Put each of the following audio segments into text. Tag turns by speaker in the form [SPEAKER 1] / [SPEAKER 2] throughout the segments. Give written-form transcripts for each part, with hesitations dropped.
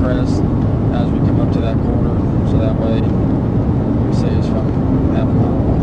[SPEAKER 1] crest as we come up to that corner, so that way we see us from half a mile away.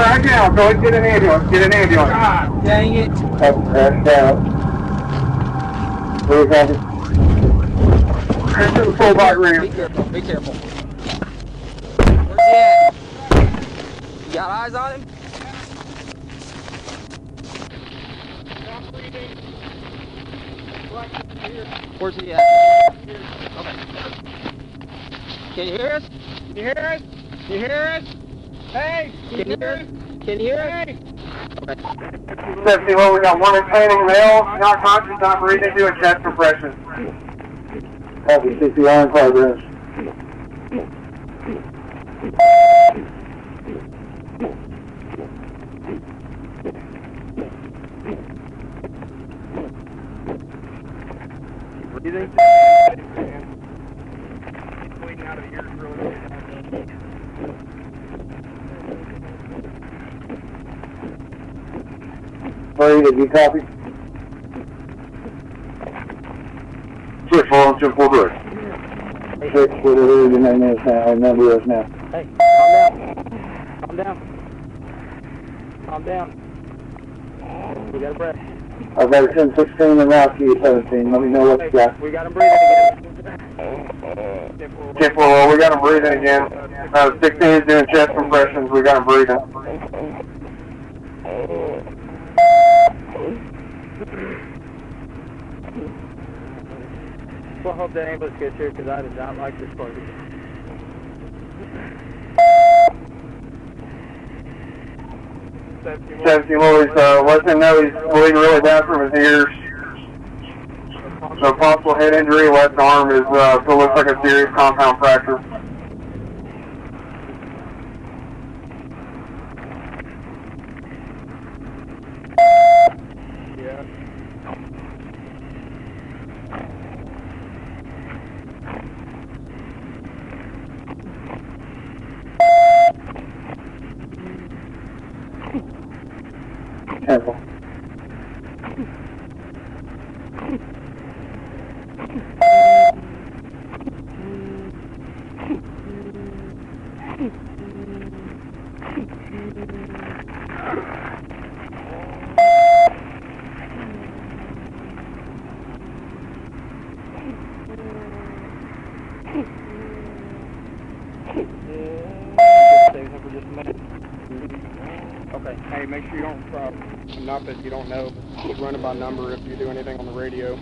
[SPEAKER 2] Right now, go and get an ambulance. Get an ambulance.
[SPEAKER 3] God dang it.
[SPEAKER 2] That's down. Where's that? Into the full bike ramp.
[SPEAKER 3] Be careful, be careful. Where's he at? You got eyes on him? Where's he at? Okay. Can you hear us?
[SPEAKER 2] Can you hear us? Can you hear us? Hey!
[SPEAKER 3] Can you hear us? Can you hear us?
[SPEAKER 2] Hey!
[SPEAKER 3] Okay.
[SPEAKER 2] 71, we got one retaining male, not conscious, not breathing, doing chest compression.
[SPEAKER 4] Copy, CPR in progress.
[SPEAKER 2] Breathing? He's bleeding out of the ears really bad.
[SPEAKER 4] Sorry, did you copy? 6-4, 2-4 good. 6, whatever your name is now, or number is now.
[SPEAKER 3] Hey, calm down. Calm down. Calm down. We got a breath.
[SPEAKER 4] I've got a 10-16 and now key 17. Let me know what you got.
[SPEAKER 3] We got him breathing again.
[SPEAKER 4] 10-4, we got him breathing again. 16 is doing chest compressions, we got him breathing.
[SPEAKER 3] Well, I hope that ambulance gets here because I did not like this party.
[SPEAKER 4] Safety Lloyd's, let him know he's bleeding really bad from his ears. So possible head injury, left arm is, still looks like a serious compound fracture.
[SPEAKER 2] Yeah.
[SPEAKER 4] Careful.
[SPEAKER 2] Okay. Hey, make sure you don't, not that you don't know, but run it by number if you do anything on the radio.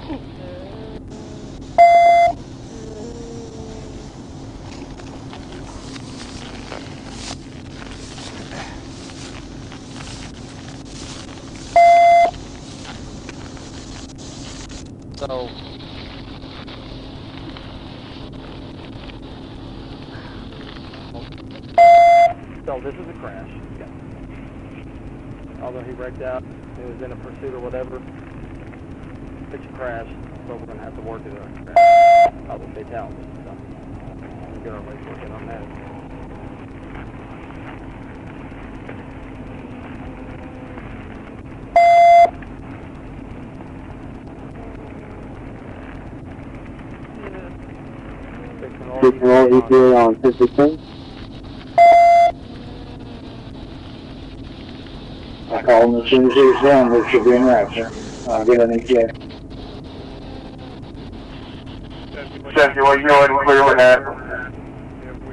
[SPEAKER 3] So, this is a crash. Yeah. Although he wrecked out, he was in a pursuit or whatever. It's a crash, so we're going to have to work it out. Probably fatality. So, we'll get our way working on that.
[SPEAKER 4] Fixing all EPA on 10-16. I call him as soon as he's done, we should be in rapture. I'll get an EPA. Safety, well, you go ahead and clear with that.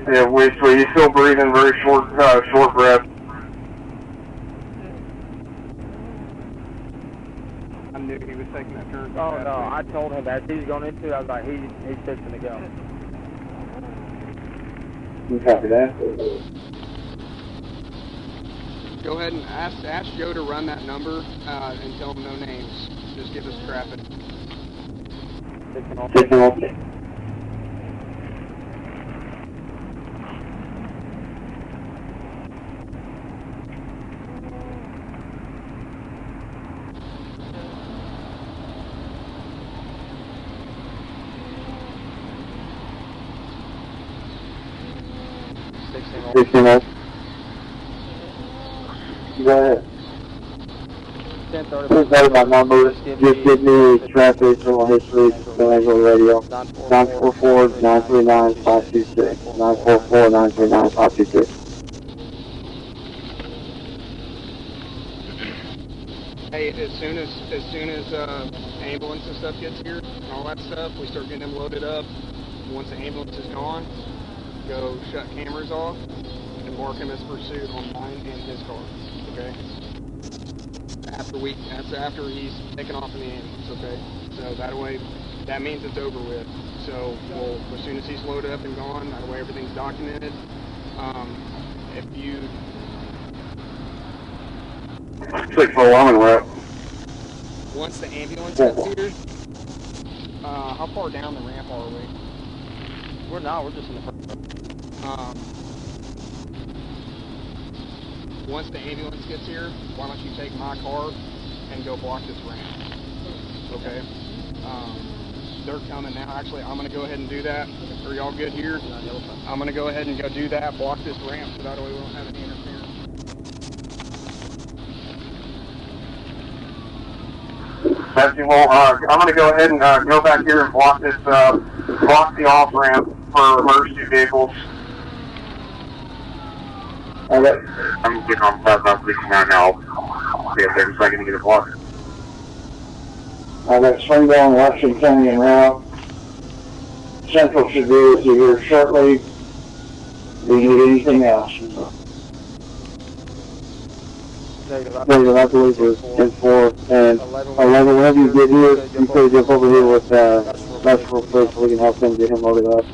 [SPEAKER 4] Yeah, he's still breathing very short breath.
[SPEAKER 2] I knew he was taking that turn.
[SPEAKER 3] Oh, no, I told him as he's going into it, I was like, he's fixing to go.
[SPEAKER 4] You copy that?
[SPEAKER 2] Go ahead and ask Joe to run that number and tell him no names. Just give us traffic.
[SPEAKER 4] Fixing all. 16 up. Go ahead.
[SPEAKER 3] 10:30.
[SPEAKER 4] Please note my number. Just give me traffic, criminal history, Randall radio. 944-939-526. 944-939-526.
[SPEAKER 2] Hey, as soon as ambulance and stuff gets here and all that stuff, we start getting them loaded up. Once the ambulance is gone, go shut cameras off and mark him as pursuit on mine and his car. Okay. After he's taken off in the ambulance. Okay. So that way, that means it's over with. So as soon as he's loaded up and gone, that way everything's documented. If you
[SPEAKER 4] 6-4, I'm in rep.
[SPEAKER 2] once the ambulance gets here, How far down the ramp are we?
[SPEAKER 3] We're just in the front.
[SPEAKER 2] Once the ambulance gets here, why don't you take my car and go block this ramp? Okay. They're coming now. Actually, I'm going to go ahead and do that. Are y'all good here? I'm going to go ahead and go do that, block this ramp, so that way we don't have any interference.
[SPEAKER 4] Well, I'm going to go ahead and go back here and block this, block the off ramp for emergency vehicles. Okay. I'm getting on 5.69 now. See if there's a second to get it blocked. I got Springdale and Washington County en route. Central should be with you here shortly. Do you need anything else? Negative, I believe we're 10-4. And 11, whenever you get here, you could jump over here with That's real quick so we can help him get him loaded up.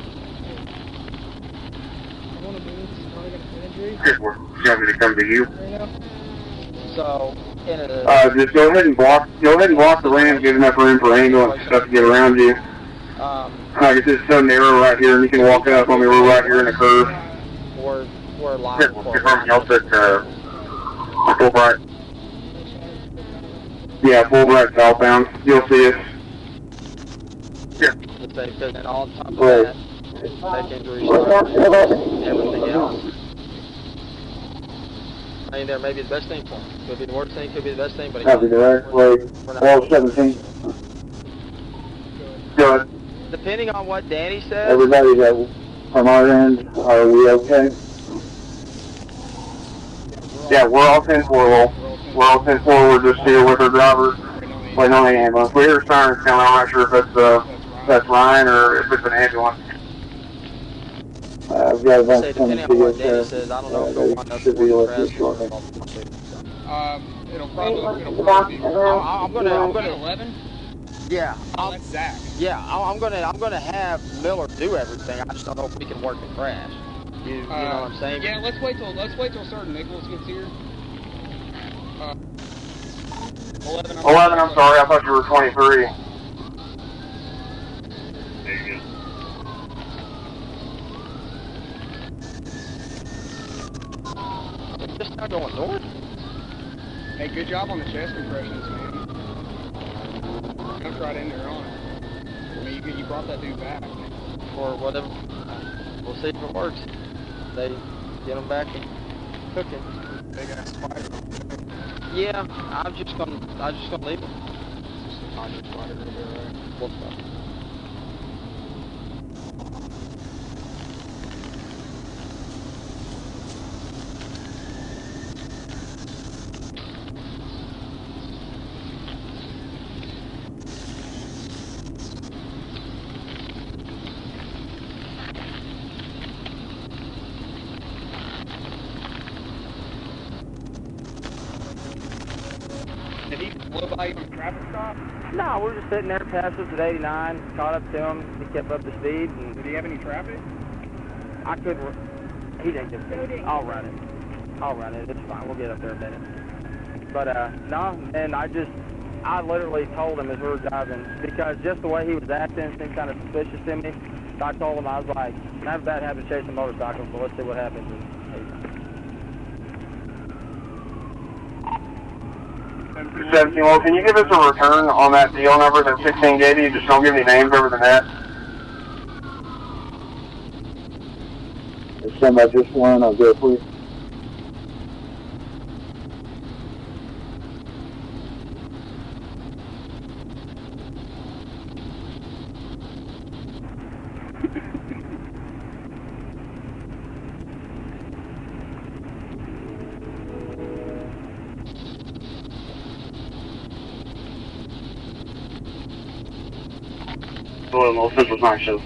[SPEAKER 4] You want me to come to you?
[SPEAKER 3] So,
[SPEAKER 4] just go ahead and block the ramp, give enough room for ambulance and stuff to get around you. Like it's just so narrow right here, and you can walk up. I mean, we're right here in the curve.
[SPEAKER 3] We're live.
[SPEAKER 4] Confirm y'all said, Fulbright. Yeah, Fulbright southbound. You'll see us. Yeah.
[SPEAKER 3] And all on top of that, neck injuries, everything else. I mean, there may be the best thing for him. Could be the worst thing, could be the best thing, but
[SPEAKER 4] Copy direct, wait, 12-17. Good.
[SPEAKER 3] Depending on what Danny says.
[SPEAKER 4] Everybody that from our end, are we okay? Yeah, we're all 10-4, Will. We're all 10-4, we're just here with our driver, waiting on the ambulance. We hear sirens coming, I'm not sure if that's Ryan or if it's an ambulance. I've got a bunch of
[SPEAKER 3] depending on what Danny says, I don't know if they'll want us to be
[SPEAKER 4] shortly.
[SPEAKER 2] It'll probably be.
[SPEAKER 3] I'm gonna
[SPEAKER 2] 11?
[SPEAKER 3] Yeah.
[SPEAKER 2] That's Zach.
[SPEAKER 3] Yeah, I'm gonna have Miller do everything. I just don't know if we can work the crash. You know what I'm saying?
[SPEAKER 2] Yeah, let's wait till Sergeant Nichols gets here. 11.
[SPEAKER 4] 11, I'm sorry, I thought you were 23. There you go.
[SPEAKER 3] Just not going north.
[SPEAKER 2] Hey, good job on the chest compressions, man. Jumped right in there on it. I mean, you brought that dude back.
[SPEAKER 3] Or whatever. We'll see if it works. They get him back and cook him.
[SPEAKER 2] Big ass spider.
[SPEAKER 3] Yeah, I'm just gonna leave him.
[SPEAKER 2] Spider, right?
[SPEAKER 3] We'll stop.
[SPEAKER 2] Did he blow by you on the traffic stop?
[SPEAKER 3] No, we're just sitting there, passed us at 89, caught up to him, he kept up the speed, and
[SPEAKER 2] Did he have any traffic?
[SPEAKER 3] I couldn't, he didn't give me, I'll run it, it's fine, we'll get up there in a minute. But, no, and I literally told him as we were driving, because just the way he was acting seemed kind of suspicious to me, so I told him, I was like, I have a bad habit of chasing motorcycles, so let's see what happens. And,
[SPEAKER 4] 17, well, can you give us a return on that deal number that 16 gave you? Just don't give any names over the net. Send by just one, I'll go for you. Well, Central Night Show.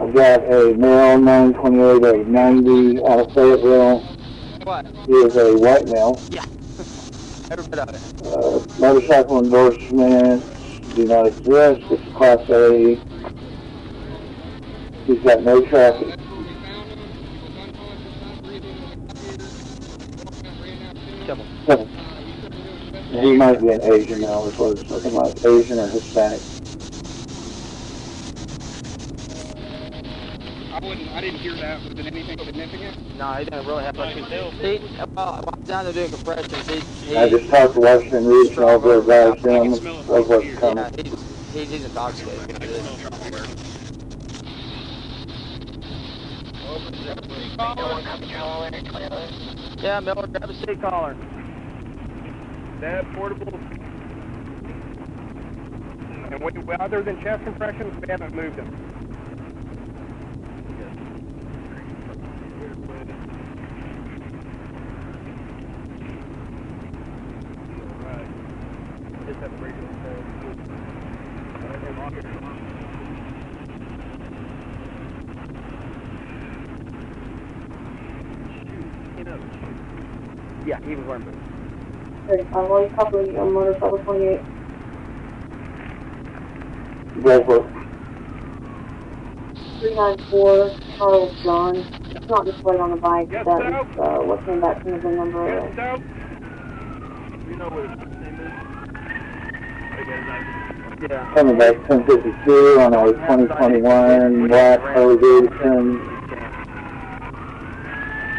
[SPEAKER 4] I've got a male 928, a 90 out of Fayetteville.
[SPEAKER 3] what?
[SPEAKER 4] He is a white male.
[SPEAKER 3] Yeah. Every bit of it.
[SPEAKER 4] Motorcycle endorsement do not exist. It's a Class A. He's got no traffic.
[SPEAKER 2] That's where we found him. He was unconscious, not breathing.
[SPEAKER 3] Couple.
[SPEAKER 4] He might be an Asian now, is what it's looking like. Asian or Hispanic.
[SPEAKER 2] I didn't hear that. Was it anything significant?
[SPEAKER 3] No, he didn't really have much to do. Well, I'm down there doing compressions.
[SPEAKER 4] I just talked to Washington Regional, they advised him of what's coming.
[SPEAKER 3] Yeah, he's intoxicated. Yeah, Miller, grab a seat collar.
[SPEAKER 2] That portable. And other than chest compressions, we haven't moved him.
[SPEAKER 3] Yeah, he was wearing boots.
[SPEAKER 5] Only coupling on motorcycle 28.
[SPEAKER 4] Go for it.
[SPEAKER 5] 394 Charles John. It's not displayed on the bike. That is what came back from the VIN number.
[SPEAKER 2] You
[SPEAKER 3] know what his name is? Yeah.
[SPEAKER 4] Coming back 1052 on a 2021 black Harley Davidson.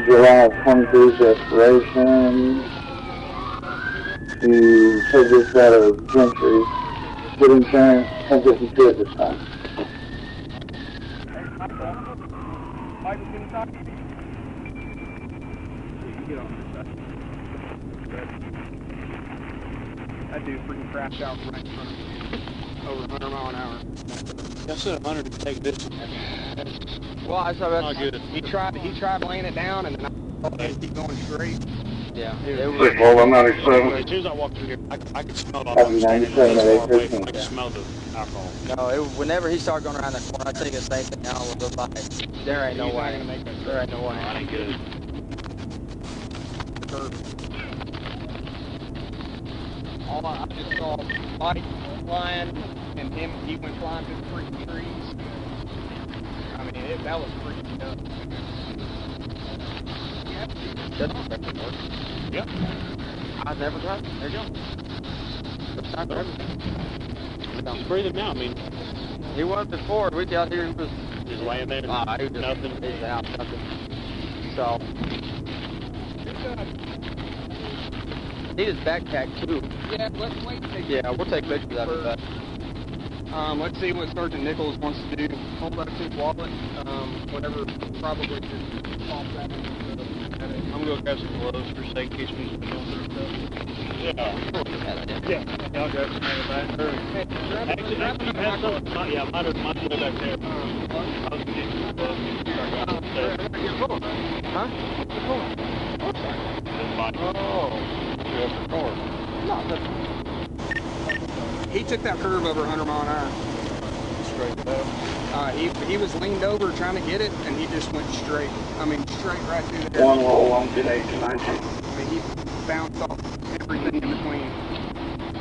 [SPEAKER 4] July 23's expiration. To take this out of Gentry. Good insurance, 1052 at this time.
[SPEAKER 2] That dude freaking crashed out right in front of me. Over 100 mile an hour.
[SPEAKER 1] I said 100 to take this.
[SPEAKER 3] Well, I saw that.
[SPEAKER 1] Not good.
[SPEAKER 2] He tried laying it down, and then I told him to keep going straight.
[SPEAKER 3] Yeah.
[SPEAKER 4] Well, I'm not excited.
[SPEAKER 1] As soon as I walked through here, I could smell it all.
[SPEAKER 4] Happy 97 at 8:15.
[SPEAKER 1] I could smell the alcohol.
[SPEAKER 3] No, whenever he started going around the corner, I think the same thing now with the bike. There ain't no
[SPEAKER 2] He's not
[SPEAKER 3] way.
[SPEAKER 2] gonna make that
[SPEAKER 3] There ain't no way.
[SPEAKER 1] That ain't good.
[SPEAKER 2] All I just saw bike flying, and he went flying through the freaking trees. I mean, that was freaking up.
[SPEAKER 3] That's perfect work.
[SPEAKER 1] Yep.
[SPEAKER 3] I've never tried it. There you go. It's not for everything.
[SPEAKER 1] He's breathing now. I mean,
[SPEAKER 3] He was before. We got here, he was
[SPEAKER 1] just laying there.
[SPEAKER 3] he was just,
[SPEAKER 1] Nothing.
[SPEAKER 3] He's out, nothing. So, need his backpack too.
[SPEAKER 2] Yeah, let's wait and take
[SPEAKER 3] Yeah, we'll take pictures of it, but
[SPEAKER 2] let's see what Sergeant Nichols wants to do. Hold up his wallet, whatever, probably just pop that in.
[SPEAKER 1] I'm gonna go grab some gloves for safety in case we need to go through stuff. Yeah. I'll grab some out of that. Actually, you have some. Yeah, mine's way back there. I was gonna get some gloves.
[SPEAKER 3] huh? Oh,
[SPEAKER 2] He took that curve over 100 mile an hour.
[SPEAKER 1] Straight up.
[SPEAKER 2] He was leaned over trying to get it, and he just went straight. I mean, straight right through there.
[SPEAKER 4] One roll on 10-8 to 19.
[SPEAKER 2] I mean, he bounced off everything in between.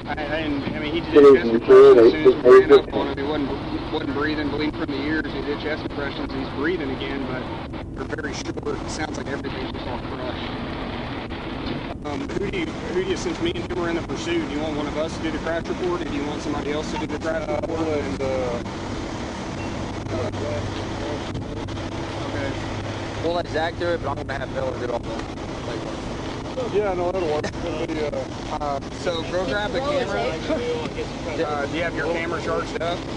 [SPEAKER 2] And I mean, he did chest compressions as soon as we ran up on him. He wasn't breathing, bleeding from the ears. He did chest compressions. He's breathing again, but they're very short. It sounds like everything's just all crushed. Who do you, since me and him were in the pursuit, do you want one of us to do the crash report, or do you want somebody else to do the crash report? Okay.
[SPEAKER 3] we'll let Zach do it, but I'm gonna have Miller do all the legwork.
[SPEAKER 1] Yeah, no, that'll work.
[SPEAKER 2] So go grab the camera. Do you have your camera charged up?